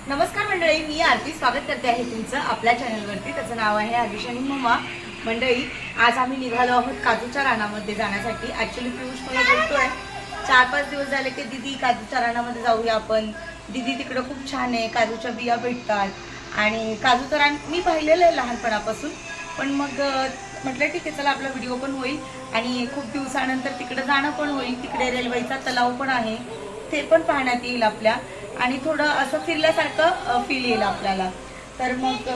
नमस्कार मंडळी, मी आरती स्वागत करते आहे तुमचं आपल्या चॅनलवरती. त्याचं नाव आहे आदिश आणि मम्मा. मंडळी, आज आम्ही निघालो आहोत काजूच्या रानामध्ये जाण्यासाठी. ॲक्च्युली पियुष मला बोलतोय 4-5 दिवस झाले की दीदी काजूच्या रानामध्ये जाऊया आपण. दीदी तिकडं खूप छान आहे, काजूच्या बिया भेटतात आणि काजूचं रान मी पाहिलेलं आहे लहानपणापासून. पण मग म्हटलं ठीक आहे, चला आपला व्हिडिओ पण होईल आणि खूप दिवसानंतर तिकडं जाणं पण होईल. तिकडे रेल्वेचा तलाव पण आहे, ते पण पाहण्यात येईल आपल्या आणि थोडं असं फिरल्यासारखं फील येईल आपल्याला. तर मग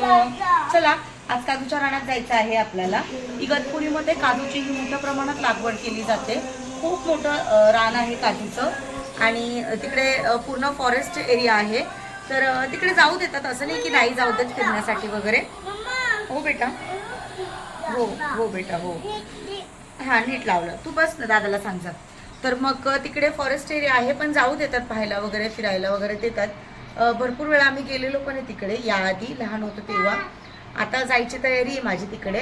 चला, आज काजूच्या रानात जायचं आहे आपल्याला. इगतपुरीमध्ये काजूची ही मोठ्या प्रमाणात लागवड केली जाते. खूप मोठं रान आहे काजूचं आणि तिकडे पूर्ण फॉरेस्ट एरिया आहे. तर तिकडे जाऊ देतात, असं नाही की नाही जाऊ देत फिरण्यासाठी वगैरे. हो बेटा, हो हो बेटा, हो हां नीट लावलं. तू बस ना, दादाला सांग. तर मग तिकडे फॉरेस्ट एरिया आहे, पण जाऊ देतात पाहायला वगैरे, फिरायला वगैरे देतात. भरपूर वेळा आम्ही गेलेलो पण आहे तिकडे, याआधी लहान होतो तेव्हा. आता जायची तयारी आहे माझी तिकडे.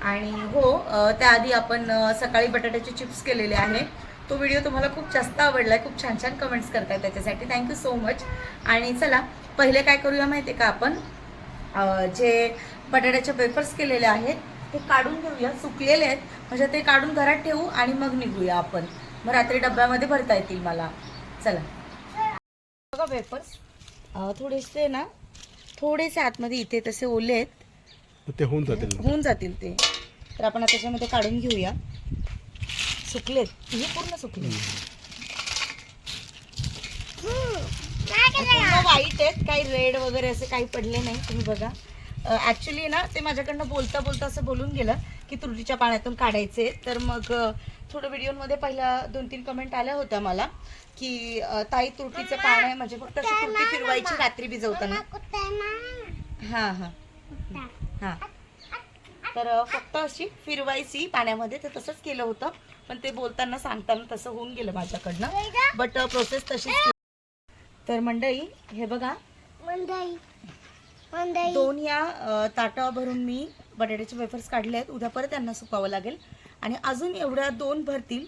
आणि हो, त्याआधी आपण सकाळी बटाट्याचे चिप्स केलेले आहे. तो व्हिडिओ तुम्हाला खूप जास्त आवडला आहे, खूप छान छान कमेंट्स करताय, त्याच्यासाठी थँक्यू सो मच. आणि चला, पहिले काय करूया माहिती आहे का, आपण जे बटाट्याचे वेफर्स केलेले आहेत ते काढून घेऊया. सुकलेले आहेत म्हणजे ते काढून घरात ठेवू आणि मग निघूया आपण. मग रात्री डब्यामध्ये भरता येतील मला. चला बघा, वेफर्स थोडेसे ना, थोडेसे आतमध्ये इथे तसे ओले आहेत, ते होऊन जातील ते. तर आपण त्याच्यामध्ये काढून घेऊया. सुकलेत, हे पूर्ण सुकले, पूर्ण वाईट आहेत, काही रेड वगैरे असे काही पडले नाही. तुम्ही बघा, ॲक्च्युली ना ते माझ्याकडनं बोलता बोलता असं बोलून गेलं की तुरटीच्या पाण्यातून काढायचे. तर मग थोडं व्हिडिओमध्ये पहिला 2-3 कमेंट आल्या होत्या मला की ताई तुरटीचं पाणी आहे, म्हणजे फक्त अशी तुरटी फिरवायची रात्री भिजवताना. हां हां हां, तर फक्त अशी फिरवायची पाण्यामध्ये. ते तसंच केलं होतं, पण ते बोलताना सांगताना तसं होऊन गेलं माझ्याकडनं, बट प्रोसेस तशीच. तर मंडळी, हे बघा, 2 या ताटा भरून मी बटाट्याचे वेफर्स काढले आहेत. उद्या परत त्यांना सुकावं लागेल आणि अजून एवढ्या 2 भरतील.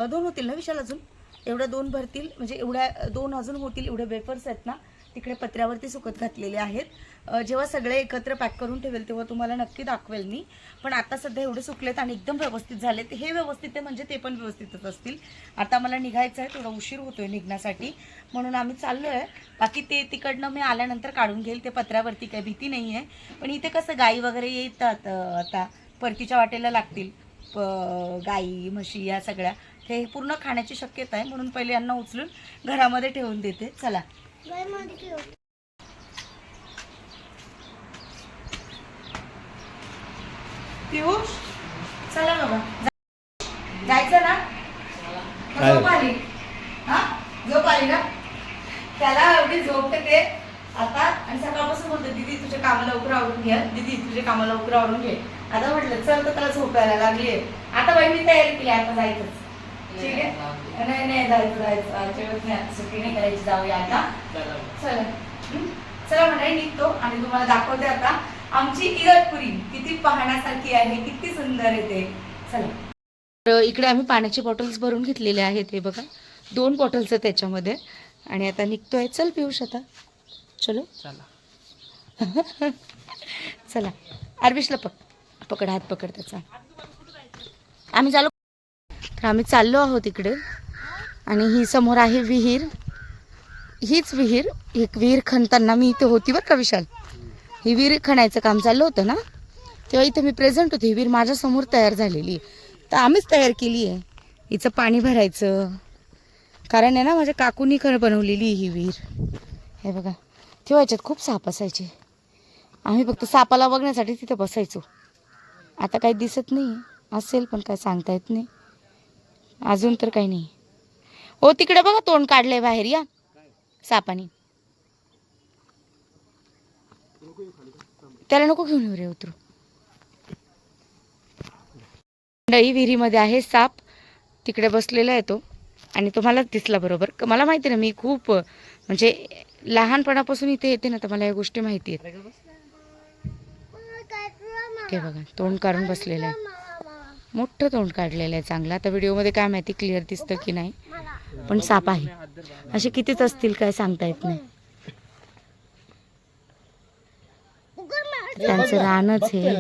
2 होतील ना विशाल, अजून एवढ्या 2 भरतील, म्हणजे एवढ्या 2 अजून होतील. एवढे वेफर्स आहेत ना, तिकडे पत्र्यावरती सुकत घातलेले आहेत. जेव्हा सगळे एकत्र पॅक करून ठेवेल तेव्हा तुम्हाला नक्की दाखवेल मी. पण आता सध्या एवढे सुकलेत आणि एकदम व्यवस्थित झालेत. हे व्यवस्थित आहे म्हणजे ते पण व्यवस्थितच असतील. आता मला निघायचं आहे, थोडा उशीर होतोय निघण्यासाठी, म्हणून आम्ही चाललो आहे. बाकी ते तिकडनं मी आल्यानंतर काढून घेईल. ते पत्र्यावरती काही भीती नाही आहे. पण इथे कसं गाई वगैरे येतात, आता परतीच्या वाटेला लागतील गाई म्हशी या सगळ्या, ते पूर्ण खाण्याची शक्यता आहे. म्हणून पहिले यांना उचलून घरामध्ये ठेवून देते. चला पियुष, चला बाबा, जायचं ना. झोप आली, हा झोप आली ना, त्याला एवढी झोपते ते आता. आणि सकाळपासून बोलतो दीदी तुझे कामं लवकर आवरून घ्या, दीदी तुझे कामं लवकर आवरून घे. आता म्हटलं चल, तर त्याला झोपायला लागली. आता बाई मी तयारी केली, आता जायचंच. ठीक आहे, नाही जायचं सुट्टी नाही करायची, जाऊया आता. चला चला मंडळी, निघतो आणि तुम्हाला दाखवते आता आमची इगतपुरी किती पाहण्यासारखी आहे, किती सुंदर आहे ते. चला, तर इकडे आम्ही पाण्याचे बॉटल्स भरून घेतलेले आहेत. हे बघा, 2 बॉटल्स आहेत त्याच्यामध्ये. आणि आता निघतोय. चल पियुष, आता चलो चला. चला, अरविशला पकड, हात पकड त्याचा. आम्ही चालू, तर आम्ही चाललो आहोत इकडे. आणि ही समोर आहे विहीर. हीच विहीर, एक विहीर खणताना मी इथे होती बरं का विशाल. ही विहीर खणायचं काम चाललं होतं ना, तेव्हा इथे मी प्रेझेंट होती. ही विहीर माझ्यासमोर तयार झालेली, तर आम्हीच तयार केली आहे. हिचं पाणी भरायचं कारण आहे ना, माझ्या काकूनी बनवलेली ही विहीर. हे बघा, तेव्हा याच्यात खूप साप असायचे. आम्ही फक्त सापाला बघण्यासाठी तिथे बसायचो. आता काही दिसत नाही, असेल पण काय सांगता येत नाही. अजून तर काही नाही. हो, तिकडे बघा तोंड काढलंय बाहेर, या सापानी. त्याला नको घेऊन येऊ रे, उतरू. विहिरीमध्ये आहे साप, तिकडे बसलेला आहे तो. आणि तो मलाच दिसला बरोबर. मला माहिती ना, मी खूप म्हणजे लहानपणापासून इथे येते ना, तर मला या गोष्टी माहिती आहेत. ते बघा, तोंड काढून बसलेलं आहे, मोठं तोंड काढलेलं आहे चांगलं. आता व्हिडिओमध्ये काय माहिती क्लिअर दिसतं की नाही, पण साप आहे. असे कितीच असतील काय सांगता येत नाही. त्यांचं रानच आहे.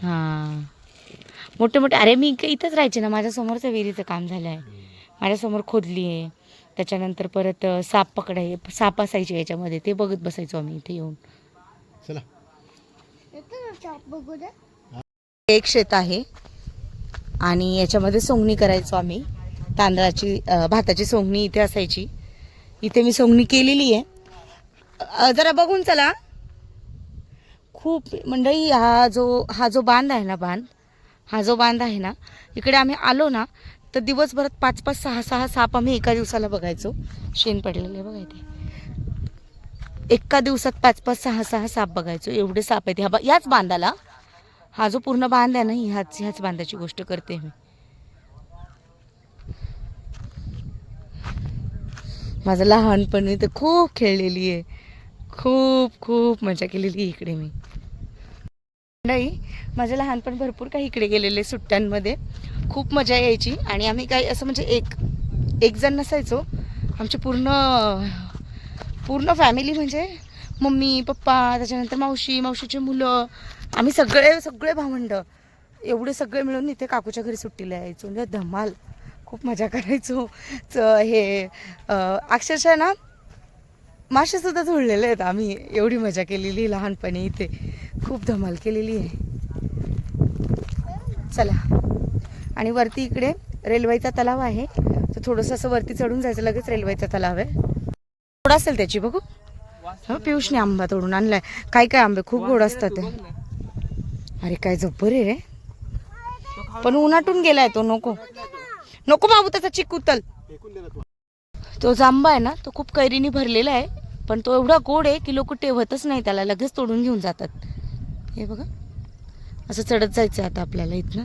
हा मोठे मोठे. अरे मी इथंच राहायचे ना, माझ्या समोरचं विहिरीचं काम झालं आहे, माझ्यासमोर खोदली आहे. त्याच्यानंतर परत साप पकडाय, साप असायचे याच्यामध्ये, ते बघत बसायचो आम्ही इथे येऊन. चला एक शेत आहे आणि याच्यामध्ये सोंगणी करायचो आम्ही. तांदळाची भाताची सोंगणी इथे असायची. इथे मी सोंगणी केलेली आहे. जरा बघून चला. खूप मंडळी, हा जो बांध आहे ना, इकडे आम्ही आलो ना तर दिवसभरात 5-5, 6-6 साप आम्ही एका दिवसाला बघायचो. शेण पडलेले बघा इथे. एका दिवसात 5-5, 6-6 साप बघायचो. एवढे साप आहेत याच बांधाला. हा जो पूर्ण बांध आहे ना, ह्याच बांधाची गोष्ट करते मी. माझं लहानपणी तर खूप खेळलेली आहे, खूप मजा केलेली इकडे मी. नाही, माझं लहानपण भरपूर काही इकडे गेलेले सुट्ट्यांमध्ये. खूप मजा यायची. आणि आम्ही काही असं म्हणजे एक जण नसायचो. आमची पूर्ण फॅमिली, म्हणजे मम्मी पप्पा, त्याच्यानंतर मावशीचे मुलं, आम्ही सगळे भावंड एवढे सगळे मिळून इथे काकूच्या घरी सुट्टीला यायचो. म्हणजे धमाल, खूप मजा करायचो. हे अक्षरशः ना मासेसुद्धा जुळलेले आहेत आम्ही. एवढी मजा केलेली लहानपणी इथे, खूप धमाल केलेली आहे. चला. आणि वरती इकडे रेल्वेचा तलाव आहे, तर थोडंसं असं वरती चढून जायचं, लगेच रेल्वेचा तलाव आहे. गोड असेल त्याची, बघू. पियुषने आंबा तोडून आणलाय. काय आंबे खूप गोड असतात ते. अरे काय जब्बर आहे रे, पण उन्हाटून गेलाय तो. नको बाबू, त्याचा चिक उतल. तो जांबा आहे ना, तो खूप कैरीने भरलेला आहे, पण तो एवढा गोड आहे की लोक ठेवतच नाही त्याला, लगेच तोडून घेऊन जातात. हे बघा, असं चढत जायचं आता आपल्याला इथनं.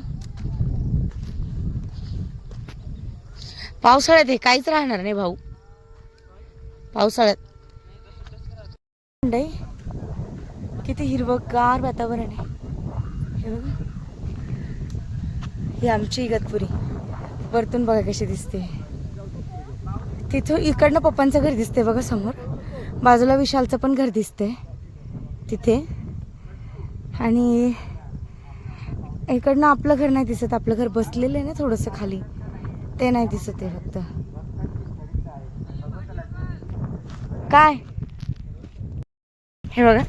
पावसाळ्यात हे काहीच राहणार नाही भाऊ. पावसाळ्यात किती हिरवंगार वातावरण आहे. हे बघा, ही आमची इगतपुरी. वरतून बघा कशी दिसते. तिथं इकडनं पप्पांचं घर दिसते बघा समोर. बाजूला विशालचं पण घर दिसते तिथे. आणि इकडनं आपलं घर नाही दिसत. आपलं घर बसलेलं आहे ना थोडंसं खाली, ते नाही दिसत आहे फक्त. काय हे बघा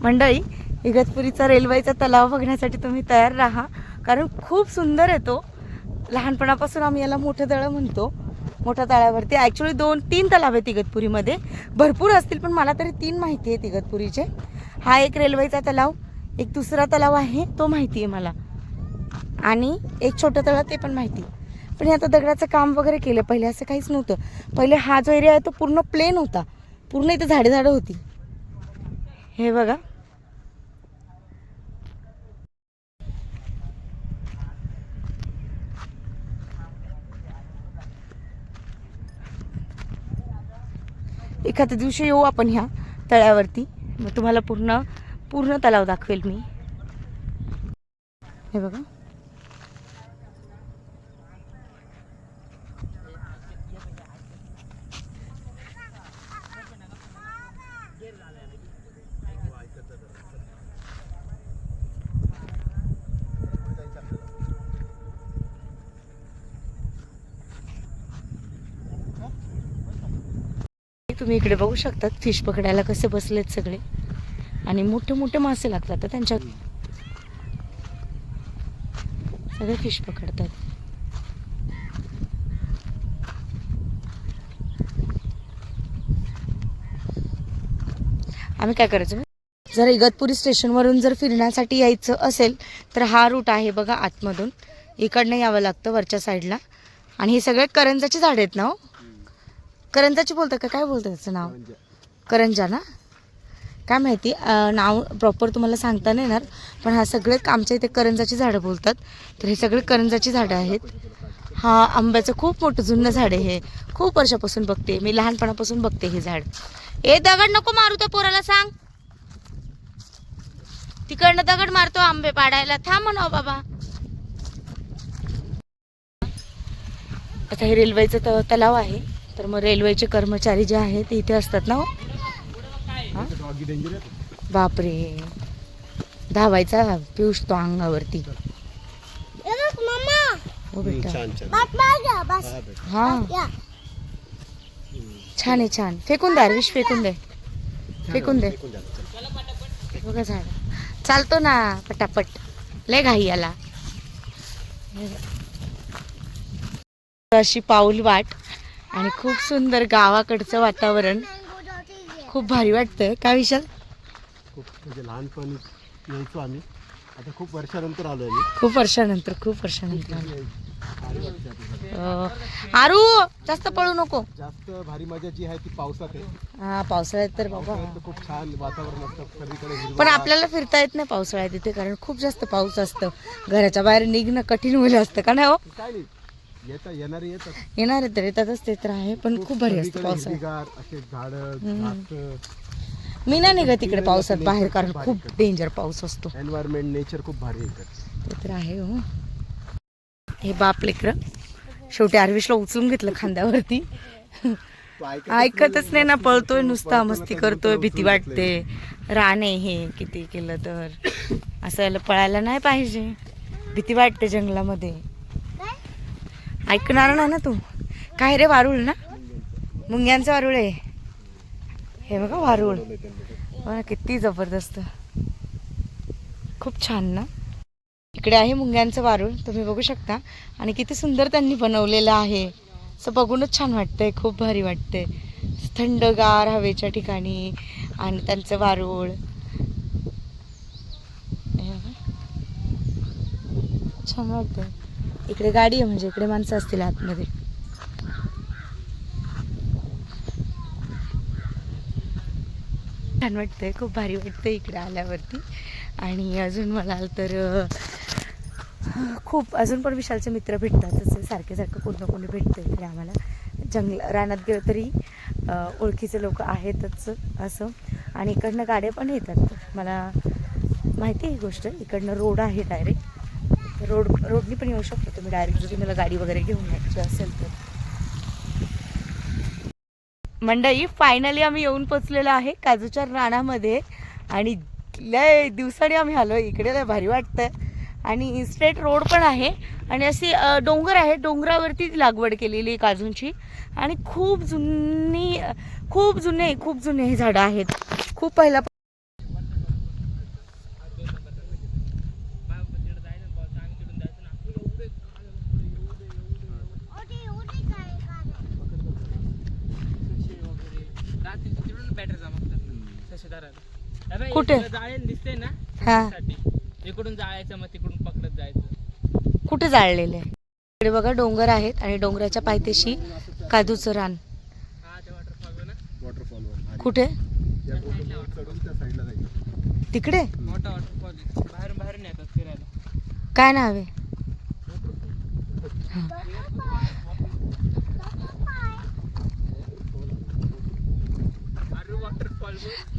मंडळी, इगतपुरीचा रेल्वेचा तलाव बघण्यासाठी तुम्ही तयार राहा, कारण खूप सुंदर आहे तो. लहानपणापासून आम्ही याला मोठं तळं म्हणतो. मोठ्या तळ्यावरती ॲक्च्युली 2-3 तलाव आहेत इगतपुरीमध्ये. भरपूर असतील पण मला तरी 3 माहिती आहेत इगतपुरीचे. हा एक रेल्वेचा तलाव, एक दुसरा तलाव आहे तो माहिती आहे मला, आणि एक छोटं तळं ते पण माहिती. पण हे आता दगडाचं काम वगैरे केलं. पहिले असं काहीच नव्हतं. पहिले हा जो एरिया आहे तो पूर्ण प्लेन होता. पूर्ण इथे झाडं होती. हे बघा, एखाद्या दिवशी येऊ आपण ह्या तळ्यावरती, मग तुम्हाला पूर्ण तलाव दाखवेल मी. हे बघा, तुम्ही इकडे बघू शकतात फिश पकडायला कसे बसलेत सगळे. आणि मोठे मोठे मासे लागतात तर त्यांच्यात सगळे फिश पकडतात. आम्ही काय करायचं, जर इगतपुरी स्टेशनवरून जर फिरण्यासाठी यायचं असेल तर हा रूट आहे बघा आतमधून. इकडनं यावं लागतं वरच्या साईडला. आणि हे सगळे करंजाची झाड आहेत ना हो. करंजाची बोलतात का काय बोलतात त्याचं नाव? करंजा ना, काय माहिती नाव प्रॉपर तुम्हाला सांगता नाही येणार. पण हा सगळे आमच्या इथे करंजाची झाडं बोलतात. तर हे सगळे करंजाची झाडं आहेत. हा आंब्याचं खूप मोठं जुनं झाड आहे. हे खूप वर्षापासून बघते मी, लहानपणापासून बघते हे झाड. ए दगड नको मारू त्या पोराला, सांग. तिकडनं दगड मारतो आंबे पाडायला, थांब म्हणाव बाबा. आता हे रेल्वेचं तलाव आहे. तर मग रेल्वेचे कर्मचारी जे आहेत ते इथे असतात ना हो. बापरे, धावायचा पियुष तो अंगावरती. हो बेटा, हा छान आहे छान. फेकून दे विष, फेकून दे, फेकून दे. बघा झाड चालतो ना पटापट, लय घाई याला. अशी पाऊल वाट आणि खूप सुंदर गावाकडचं वातावरण, खूप भारी वाटतं. काय विशाल? खूप म्हणजे लहानपणी यायचो आम्ही, आता खूप वर्षानंतर आलो आम्ही. खूप वर्षानंतर आलो. आरू जास्त पळू नको. जास्त भारी मजा जी आहे ती पावसात आहे. हा पावसाळ्यात तर बाबा खूप छान वातावरण असतं सगळीकडे. पण आपल्याला फिरता येत नाही पावसाळ्यात इथे, कारण खूप जास्त पाऊस असतं. घराच्या बाहेर निघणं कठीण होईल असतं का नाही हो? काय नाही, येणारे तर येतातच, ते तर आहे. पण खूप भारी असतं पावसाळ्यात. असे झाड, मी नाही निघत तिकडे पावसात बाहेर, कारण खूप डेंजर पाऊस असतो. एन्व्हायरमेंट, नेचर खूप भारी आहे. ते तर आहे हो. हे बाप लेकर शेवटी आरविशला उचलून घेतलं खांद्यावरती. ऐकतच नाही ना, पळतोय नुसता, मस्ती करतोय. भीती वाटते, राणे हे किती केलं तर असं याला पळायला नाही पाहिजे. भीती वाटते जंगलामध्ये. ऐकणार नाही ना तू. काय रे, वारुळ ना, मुंग्यांचं वारुळ आहे हे. बघा वारुळ, बघा किती जबरदस्त, खूप छान ना. इकडे आहे मुंग्यांचं वारुळ, तुम्ही बघू शकता. आणि किती सुंदर त्यांनी बनवलेलं आहे, असं बघूनच छान वाटतंय. खूप भारी वाटतंय, थंडगार हवेच्या ठिकाणी. आणि त्यांचं वारुळ छान वाटतंय. इकडे गाडी आहे, म्हणजे इकडे माणसं असतील आतमध्ये. छान वाटतंय, खूप भारी वाटतंय इकडे आल्यावरती. आणि अजून म्हणाल तर खूप अजून पण विशालचे मित्र भेटतातच, सारखे कोण ना कोणी भेटतं इकडे आम्हाला. रानात गेलं तरी ओळखीचे लोक आहेतच असं. आणि इकडनं गाड्या पण येतात, मला माहिती आहे ही गोष्ट. इकडनं रोड आहे डायरेक्ट, रोडनी पण येऊ शकतो तुम्ही डायरेक्ट, जर तुम्हाला गाडी वगैरे घेऊन यायची असेल तर. मंडळी, फायनली आम्ही येऊन पोचलेलो आहे काजूच्या रानामध्ये. आणि लय दिवसांनी आम्ही आलो इकडे, लय भारी वाटतं. आणि स्ट्रेट रोड पण आहे, आणि अशी डोंगर आहे, डोंगरावरती लागवड केलेली काजूंची. आणि खूप जुने हे झाडं आहेत. खूप पहिला कुठे दिसते ना, हा इकडून जायचं, मग तिकडून पकडत जायचं. कुठे जाळलेले? इकडे बघा डोंगर आहेत, आणि डोंगराच्या पायथ्याशी काजूचं रान. कुठे? तिकडे मोठा वॉटरफॉल, बाहेरून येतात फिरायला. काय नाव आहे?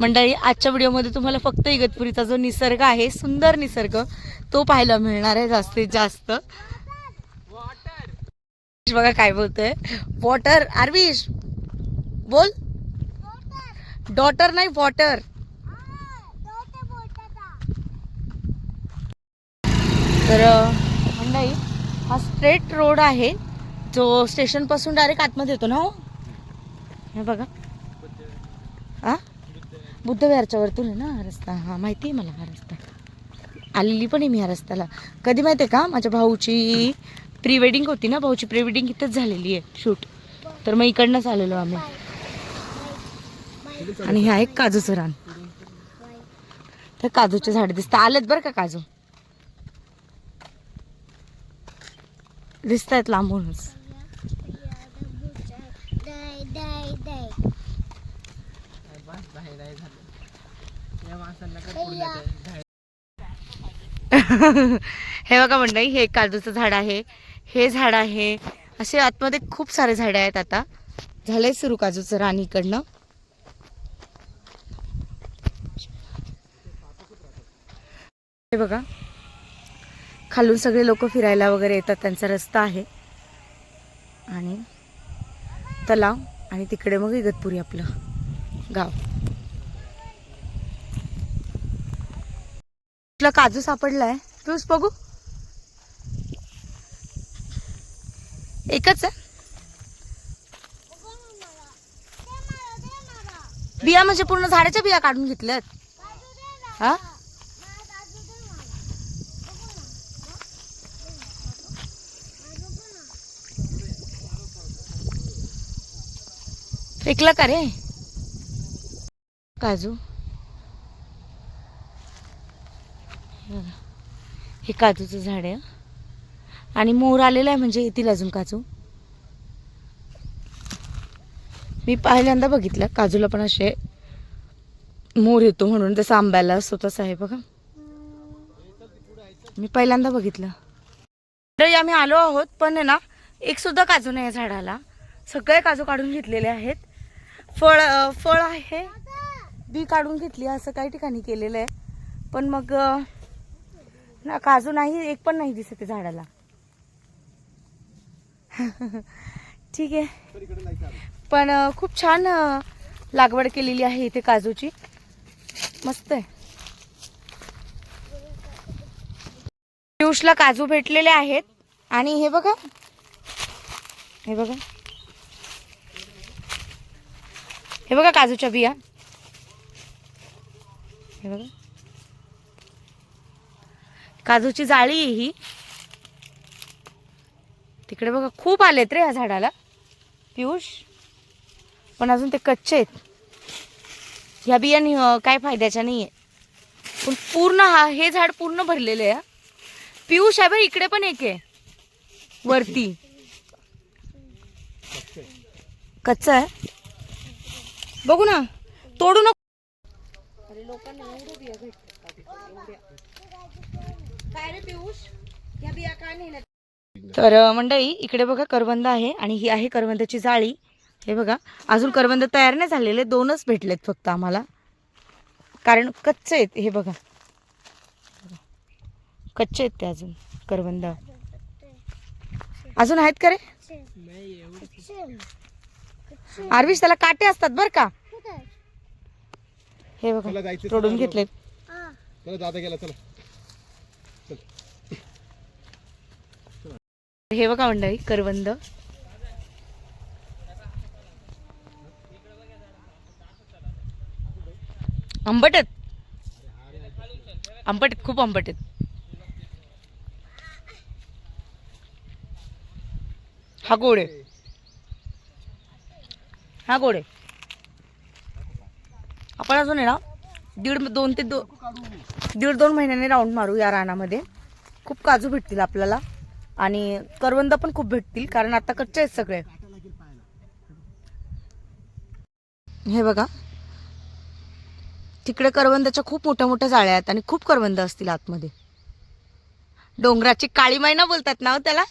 मंडळी, आजच्या व्हिडिओमध्ये तुम्हाला फक्त इगतपुरीचा जो निसर्ग आहे, सुंदर निसर्ग, तो पाहायला मिळणार आहे जास्तीत जास्त. बघा काय बोलतोय, वॉटर. आरविश बोल, डॉटर नाही वॉटर. तर मंडळी, हा स्ट्रेट रोड आहे, जो स्टेशन पासून डायरेक्ट आतमध्ये येतो ना हो. हे बघा, हा बुद्धविहारच्या वरतून आहे ना हा रस्ता. हा माहिती आहे मला, हा रस्ता आलेली पण आहे मी ह्या रस्त्याला. कधी माहिती आहे का, माझ्या भाऊची प्री वेडिंग होती ना, भाऊची प्री वेडिंग इथंच झालेली आहे शूट, तर मग इकडनंच आलेलो आम्ही. आणि हे आहे काजूचं रान, तर काजूचे झाड दिसतात. आलेत बरं का काजू, दिसत आहेत लांबूनच. हे बघा मंडळी, हे काजूचं झाड आहे, हे झाड आहे, असे आतमध्ये खूप सारे झाडे आहेत. आता झालंय सुरू काजूचं रान इकडनं. हे बघा, खालून सगळे लोक फिरायला वगैरे येतात, त्यांचा रस्ता आहे. आणि तलाव आणि तिकडे मग इगतपुरी आपलं गाव. तुला काजू सापडलाय तूच बघू. एकच आहे बिया, म्हणजे पूर्ण झाडाच्या बिया काढून घेतल्यात. हा फेकला का रे काजू. हे काजूचं झाड आहे आणि मोर आलेला आहे, म्हणजे येतील अजून काजू. मी पहिल्यांदा बघितलं काजूला पण असे मोर येतो म्हणून, जसं आंब्याला असतो तसं आहे बघा. मी पहिल्यांदा बघितलं. तर आम्ही आलो आहोत पण आहे ना एक सुद्धा काजू नाही झाडाला. सगळे काजू काढून घेतलेले आहेत. फळ आहे बी काढून घेतली असं काही ठिकाणी केलेलं आहे, पण मग ना काजू नाही, एक पण नाही दिसत झाडाला. ठीक आहे, पण खूप छान लागवड केलेली आहे इथे काजूची, मस्त आहे. पियुषला काजू भेटलेले आहेत आणि हे बघा, हे बघा, हे बघा काजूच्या बिया, हे बघा काजूची जाळी आहे ही. तिकडे बघा खूप आलेत रे या झाडाला पियुष, पण अजून ते कच्चे आहेत. ह्या बियाणी काय फायद्याच्या नाहीये, पण पूर्ण हे झाड पूर्ण भरलेले आहे. पियुष आहे बघ, इकडे पण एक आहे वरती, कच्चा आहे. बघू ना, तोडू नको. अरे लोकांना एवढ्या बिया भेटतात काय रे पियुष, या बिया काय नेल्या. तर मंडळी इकडे बघा करवंद आहे आणि ही आहे करवंदाची जाळी. हे बघा अजून करवंद तयार नाही झालेले, 2च भेटलेत फक्त आम्हाला, कारण कच्चे आहेत. हे बघा कच्चे आहेत ते अजून करवंद. अजून आहेत का रे आरविश, त्याला काटे असतात बर का. हे बघा तोडून घेतलेत. हे बघा मंडळी करवंद. आंबट आहेत, आंबट आहेत, खूप आंबट आहेत. हा गोड आहे, हा गोड आहे. आपण अजून आहे ना दीड दोन महिन्याने राऊंड मारू या रानामध्ये. खूप काजू भेटतील आपल्याला आणि करवंद पण खूप भेटतील, कारण आता कच्चे आहेत सगळे. हे बघा तिकडे करवंदाच्या खूप मोठ्या मोठ्या जाळ्या आहेत आणि खूप करवंद असतील आतमध्ये. डोंगराची काळी मैना बोलतात ना त्याला.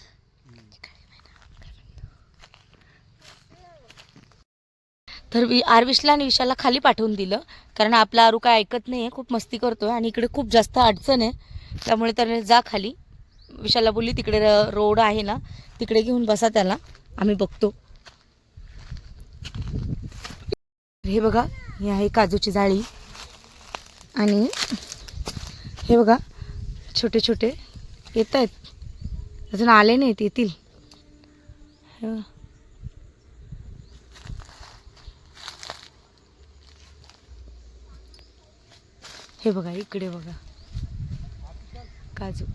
तर आरविशला आणि विशाला खाली पाठवून दिलं, कारण आपला आरू काय ऐकत नाहीये, खूप मस्ती करतोय आणि इकडे खूप जास्त अडचण आहे. त्यामुळे त्याने जा खाली. विशाला बोलली तिकडे रोड आहे ना तिकडे घेऊन बसा त्याला, आम्ही बघतो. हे बघा ही आहे काजूची जाळी आणि हे बघा छोटे छोटे येत आहेत, अजून आले नाहीत, येतील. हे बघा इकडे बघा काजू,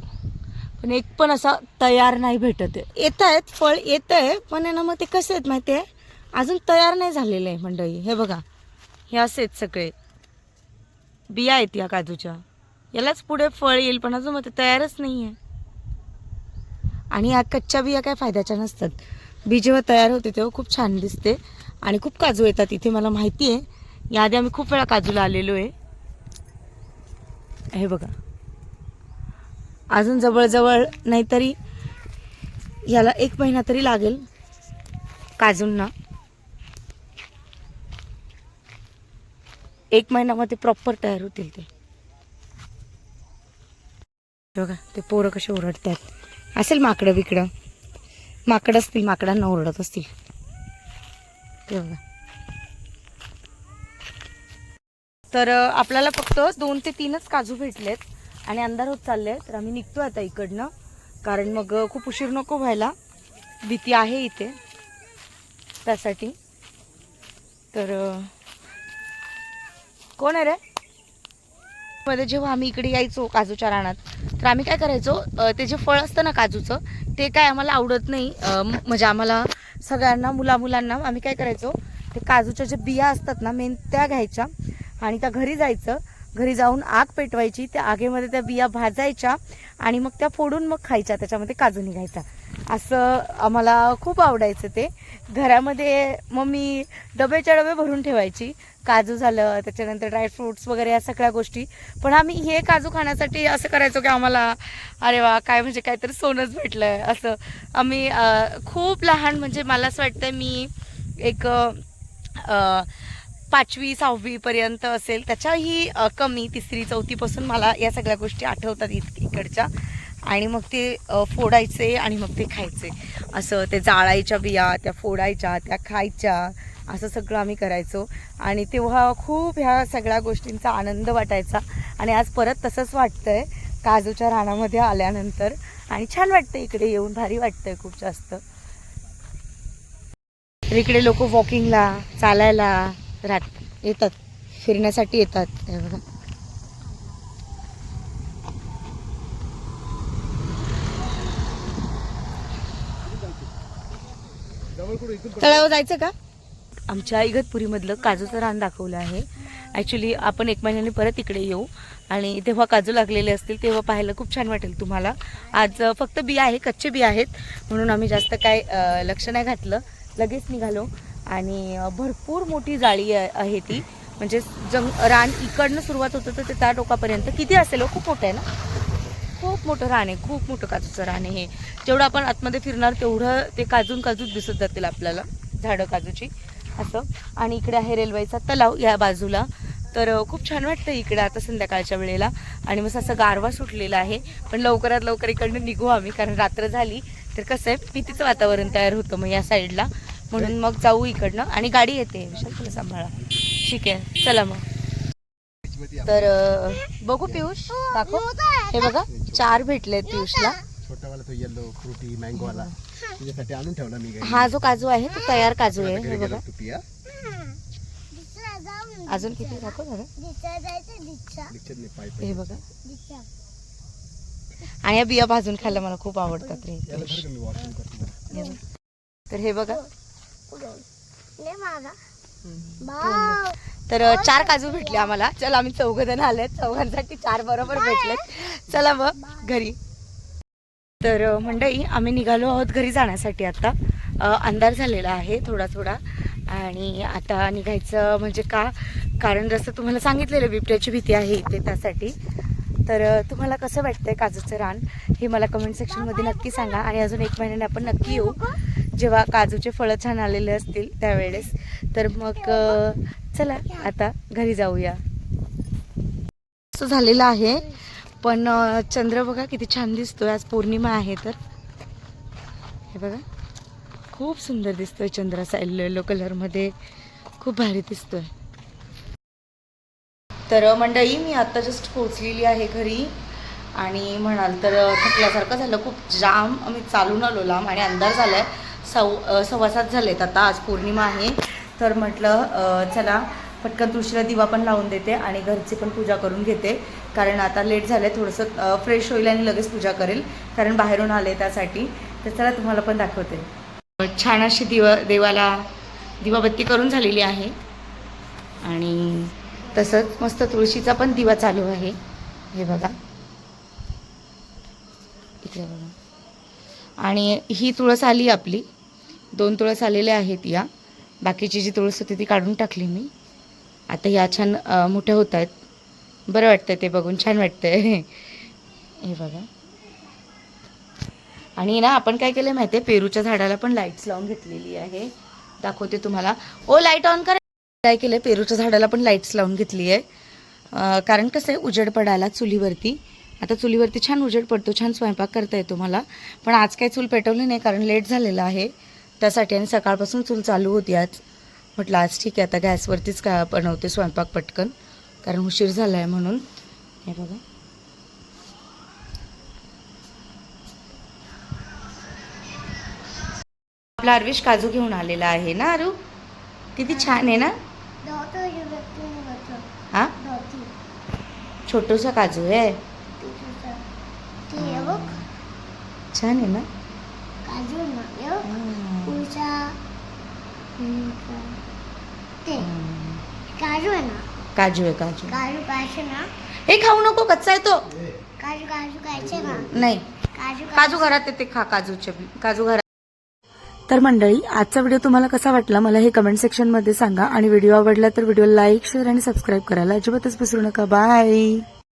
पण एक पण असा तयार नाही भेटत आहे. येत आहेत, फळ येत आहे, पण आहे ना मग ते कसे आहेत माहिती आहे, अजून तयार नाही झालेले आहे मंडळी. हे बघा हे असे आहेत सगळे बिया आहेत या काजूच्या, यालाच पुढे फळ येईल, पण अजून मग ते तयारच नाही आहे. आणि या कच्च्या बिया काय फायद्याच्या नसतात. बी जेव्हा तयार होते तेव्हा खूप छान दिसते आणि खूप काजू येतात इथे, मला माहिती आहे. याआधी आम्ही खूप वेळा काजूला आलेलो आहे. हे बघा अजून जवळजवळ नाहीतरी याला 1 महिना तरी लागेल काजूंना. 1 महिन्यामध्ये प्रॉपर तयार होतील ते. बघा ते पोरं कसे ओरडतात. असेल माकडं बिकडं, माकड असतील, माकडांना ओरडत असतील. हे बघा. तर आपल्याला फक्त 2 ते 3च काजू भेटलेत आणि अंधार होत चालले. तर आम्ही निघतो आता इकडनं, कारण मग खूप उशीर नको व्हायला, भीती आहे इथे त्यासाठी. तर कोण आहे रे? मध्ये जेव्हा आम्ही इकडे यायचो काजूच्या रानात, तर आम्ही काय करायचो, ते जे फळ असतं ना काजूचं, ते काय आम्हाला आवडत नाही. म्हणजे आम्हाला सगळ्यांना मुलांना आम्ही काय करायचो, ते काजूच्या जे बिया असतात ना मेन, त्या घ्यायच्या आणि त्या घरी जायचं. घरी जाऊन आग पेटवायची, त्या आगेमध्ये त्या बिया भाजायच्या आणि मग त्या फोडून मग खायच्या, त्याच्यामध्ये काजू निघायचा. असं आम्हाला खूप आवडायचं ते. घरामध्ये मम्मी डबेच्या डबे भरून ठेवायची. काजू झालं, त्याच्यानंतर ड्रायफ्रूट्स वगैरे या सगळ्या गोष्टी. पण आम्ही हे काजू खाण्यासाठी असं करायचो की आम्हाला अरे वा काय म्हणजे काहीतरी सोनंच भेटलं आहे असं. आम्ही खूप लहान, म्हणजे मला असं वाटतं मी एक 5वी 6वी पर्यंत असेल, त्याच्याही कमी 3री 4थी पासून मला या सगळ्या गोष्टी आठवतात इकडच्या. आणि मग ते फोडायचे आणि मग ते खायचे. असं ते जाळायच्या बिया, त्या फोडायच्या, त्या खायच्या, असं सगळं आम्ही करायचो. आणि तेव्हा खूप ह्या सगळ्या गोष्टींचा आनंद वाटायचा. आणि आज परत तसंच वाटतंय काजूच्या रानामध्ये आल्यानंतर. आणि छान वाटतं इकडे येऊन, भारी वाटतंय खूप जास्त. तर इकडे लोक वॉकिंगला, चालायला येतात, फिरण्यासाठी येतात. हे बघा. तळावर जायचं का? आमच्या इगतपुरीमधलं काजूचं रान दाखवलं आहे. ॲक्च्युली आपण 1 महिन्याने परत इकडे येऊ आणि तेव्हा काजू लागलेले असतील, तेव्हा पाहायला खूप छान वाटेल तुम्हाला. आज फक्त बिया आहे, कच्चे बिया आहेत, म्हणून आम्ही जास्त काय लक्ष नाही घातलं. लगेच निघालो आणि भरपूर मोठी जाळी आहे ती. म्हणजे रान इकडनं सुरुवात होतं तर ते त्या टोकापर्यंत किती असेल, खूप मोठं आहे ना, खूप मोठं रान आहे, खूप मोठं काजूचं रान आहे हे. जेवढं आपण आतमध्ये फिरणार तेवढं ते काजूच दिसत जातील आपल्याला, झाडं काजूची असं. आणि इकडे आहे रेल्वेचा तलाव या बाजूला. तर खूप छान वाटतं इकडे आता संध्याकाळच्या वेळेला. आणि मग असं गारवा सुटलेला आहे. पण लवकरात लवकर इकडनं निघू आम्ही, कारण रात्र झाली तर कसं आहे भीतीचं वातावरण तयार होतं मग या साईडला, म्हणून मग जाऊ इकडनं. आणि गाडी येते, विशाल तुला सांभाळा. ठीक आहे, चला मग. तर बघू पियुष, दाखव. हे बघा 4 भेटलेत पियुषला. छोटावाला तो येलो फ्रुटी मँगो वाला तुझ्यासाठी आणून ठेवला मी घरी. हा जो काजू आहे तो तयार काजू आहे. हे बघा. तू पिया. अजून किती दाखव जरा. हे बघा. आणि या बिया भाजून खायला मला खूप आवडतात रे. तर हे बघा. तर 4 काजू भेटले आम्हाला. चला आम्ही 4 जण आलेत, 4साठी 4 बरोबर भेटलेत. चला मग घरी. तर मंडळी आम्ही निघालो आहोत घरी जाण्यासाठी. आता अंधार झालेला आहे थोडा थोडा आणि आता निघायचं म्हणजे का, कारण जसं तुम्हाला सांगितलेलं बिबट्याची भीती आहे इथे, त्यासाठी. तर तुम्हाला कसं वाटतंय काजूचं रान हे मला कमेंट सेक्शनमध्ये नक्की सांगा. आणि अजून 1 महिन्याने आपण नक्की येऊ, जेव्हा काजूचे फळं छान आलेले असतील त्यावेळेस. तर मग चला आता घरी जाऊया. असं झालेलं आहे. पण चंद्र बघा किती छान दिसतोय. आज पौर्णिमा आहे तर हे बघा खूप सुंदर दिसतोय चंद्र. असा येलो कलरमध्ये खूप भारी दिसतोय. तर मंडळी मी आता जस्ट पोहोचलेली आहे घरी. आणि म्हणाल तर थकल्यासारखं झालं, खूप जाम आम्ही चालून आलो लांब. आणि अंधार झालाय, 6:15 झालेत आता. आज पौर्णिमा आहे तर म्हटलं चला पटकन तुळशीला दिवा पण लावून देते आणि घरची पण पूजा करून घेते, कारण आता लेट झालं आहे. थोडंसं फ्रेश होईल आणि लगेच पूजा करेल, कारण बाहेरून आले त्यासाठी. तर चला तुम्हाला पण दाखवते. छान अशी देवाला दिवाबत्ती करून झालेली आहे. आणि तसंच मस्त तुळशीचा पण दिवा चालू आहे. हे बघा इकडे बघा. आणि ही तुळस आली आपली, 2 तुळस आलेल्या आहेत या. बाकीची जी तुळस होती ती काढून टाकली मी. आता ह्या छान मोठ्या होत आहेत. बरं वाटतंय ते बघून, छान वाटतंय. हे बघा. आणि ना आपण काय केलं माहिती आहे, पेरूच्या झाडाला पण लाईट्स लावून घेतलेली आहे. दाखवते तुम्हाला. ओ लाईट ऑन कर. काय केलं, पेरूच्या झाडाला पण लाईट्स लावून घेतली आहे. कारण कसं आहे उजेड पडायला चुलीवरती. आता चुलीवरती छान उजेड पडतो, छान स्वयंपाक करता येतो मला. पण आज काही चूल पेटवली नाही कारण लेट झालेला आहे त्यासाठी. आणि सकाळपासून चूल चालू होती आज. म्हटलं आज ठीक आहे, आता गॅसवरतीच काय बनवते स्वयंपाक पटकन, कारण उशीर झाला आहे म्हणून. हे बघा, आपला अरविश काजू घेऊन आलेला आहे ना अरू, किती छान आहे ना. हा, छोटूसा काजू आहे, छान आहे ना. काजू आहे ना, काजू आहे, काजू. काजू खायचे ना, हे खाऊ नको, कच्चा आहे तो. काजू काजू खायचे ना, नाही, काजू काजू घरात येते, खा काजूचे काजू घरात. तर मंडळी, आजचा व्हिडिओ तुम्हाला कसा वाटला मला हे कमेंट सेक्शन मध्ये सांगा, आणि व्हिडिओ आवडला तर व्हिडिओ लाईक, शेअर आणि सबस्क्राईब करायला अजिबातच विसरू नका. बाय.